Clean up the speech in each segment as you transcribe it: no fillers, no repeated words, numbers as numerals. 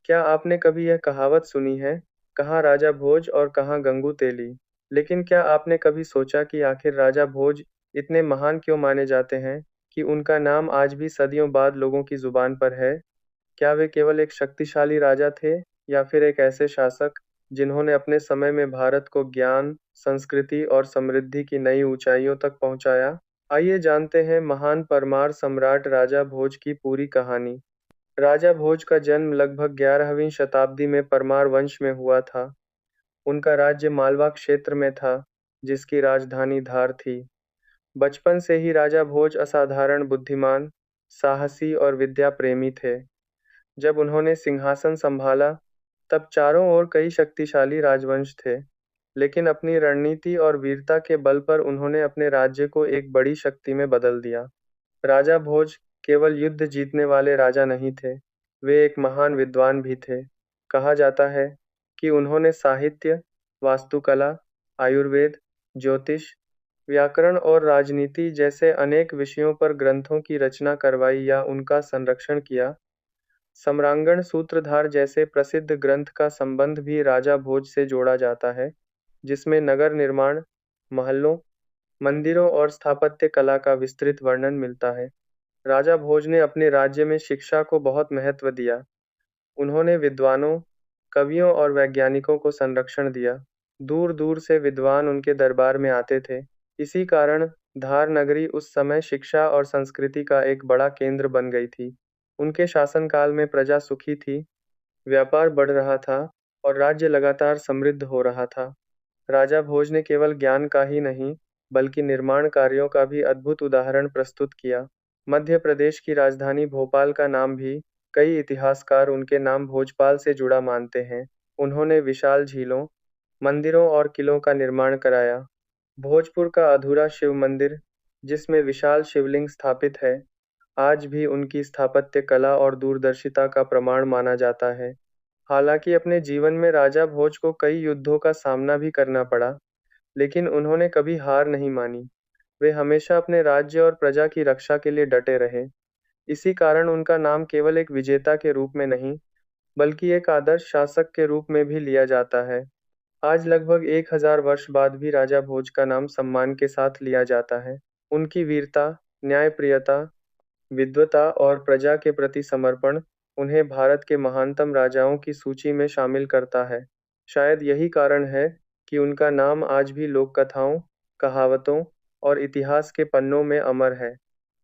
क्या आपने कभी यह कहावत सुनी है, कहाँ राजा भोज और कहाँ गंगू तेली? लेकिन क्या आपने कभी सोचा कि आखिर राजा भोज इतने महान क्यों माने जाते हैं कि उनका नाम आज भी सदियों बाद लोगों की जुबान पर है? क्या वे केवल एक शक्तिशाली राजा थे या फिर एक ऐसे शासक जिन्होंने अपने समय में भारत को ज्ञान, संस्कृति और समृद्धि की नई ऊंचाइयों तक पहुंचाया? आइए जानते हैं महान परमार सम्राट राजा भोज की पूरी कहानी। राजा भोज का जन्म लगभग 11वीं शताब्दी में परमार वंश में हुआ था। उनका राज्य मालवा क्षेत्र में था, जिसकी राजधानी धार थी। बचपन से ही राजा भोज असाधारण बुद्धिमान, साहसी और विद्या प्रेमी थे। जब उन्होंने सिंहासन संभाला, तब चारों ओर कई शक्तिशाली राजवंश थे, लेकिन अपनी रणनीति और वीरता के बल पर उन्होंने अपने राज्य को एक बड़ी शक्ति में बदल दिया। राजा भोज केवल युद्ध जीतने वाले राजा नहीं थे, वे एक महान विद्वान भी थे। कहा जाता है कि उन्होंने साहित्य, वास्तुकला, आयुर्वेद, ज्योतिष, व्याकरण और राजनीति जैसे अनेक विषयों पर ग्रंथों की रचना करवाई या उनका संरक्षण किया। सम्रांगण सूत्रधार जैसे प्रसिद्ध ग्रंथ का संबंध भी राजा भोज से जोड़ा जाता है, जिसमें नगर निर्माण, महलों, मंदिरों और स्थापत्य कला का विस्तृत वर्णन मिलता है। राजा भोज ने अपने राज्य में शिक्षा को बहुत महत्व दिया। उन्होंने विद्वानों, कवियों और वैज्ञानिकों को संरक्षण दिया। दूर-दूर से विद्वान उनके दरबार में आते थे। इसी कारण धार नगरी उस समय शिक्षा और संस्कृति का एक बड़ा केंद्र बन गई थी। उनके शासनकाल में प्रजा सुखी थी, व्यापार बढ़ रहा था और राज्य लगातार समृद्ध हो रहा था। राजा भोज ने केवल ज्ञान का ही नहीं, बल्कि निर्माण कार्यों का भी अद्भुत उदाहरण प्रस्तुत किया। मध्य प्रदेश की राजधानी भोपाल का नाम भी कई इतिहासकार उनके नाम भोजपाल से जुड़ा मानते हैं। उन्होंने विशाल झीलों, मंदिरों और किलों का निर्माण कराया। भोजपुर का अधूरा शिव मंदिर, जिसमें विशाल शिवलिंग स्थापित है, आज भी उनकी स्थापत्य कला और दूरदर्शिता का प्रमाण माना जाता है। हालांकि अपने जीवन में राजा भोज को कई युद्धों का सामना भी करना पड़ा, लेकिन उन्होंने कभी हार नहीं मानी। वे हमेशा अपने राज्य और प्रजा की रक्षा के लिए डटे रहे। इसी कारण उनका नाम केवल एक विजेता के रूप में नहीं, बल्कि एक आदर्श शासक के रूप में भी लिया जाता है। आज लगभग 1000 वर्ष बाद भी राजा भोज का नाम सम्मान के साथ लिया जाता है। उनकी वीरता, न्यायप्रियता, विद्वता और प्रजा के प्रति समर्पण उन्हें भारत के महानतम राजाओं की सूची में शामिल करता है। शायद यही कारण है कि उनका नाम आज भी लोक कथाओं, कहावतों और इतिहास के पन्नों में अमर है।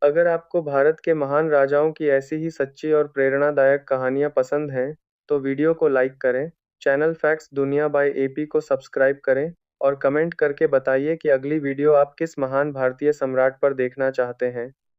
अगर आपको भारत के महान राजाओं की ऐसी ही सच्ची और प्रेरणादायक कहानियाँ पसंद हैं, तो वीडियो को लाइक करें, चैनल फैक्ट्स दुनिया बाय एपी को सब्सक्राइब करें और कमेंट करके बताइए कि अगली वीडियो आप किस महान भारतीय सम्राट पर देखना चाहते हैं।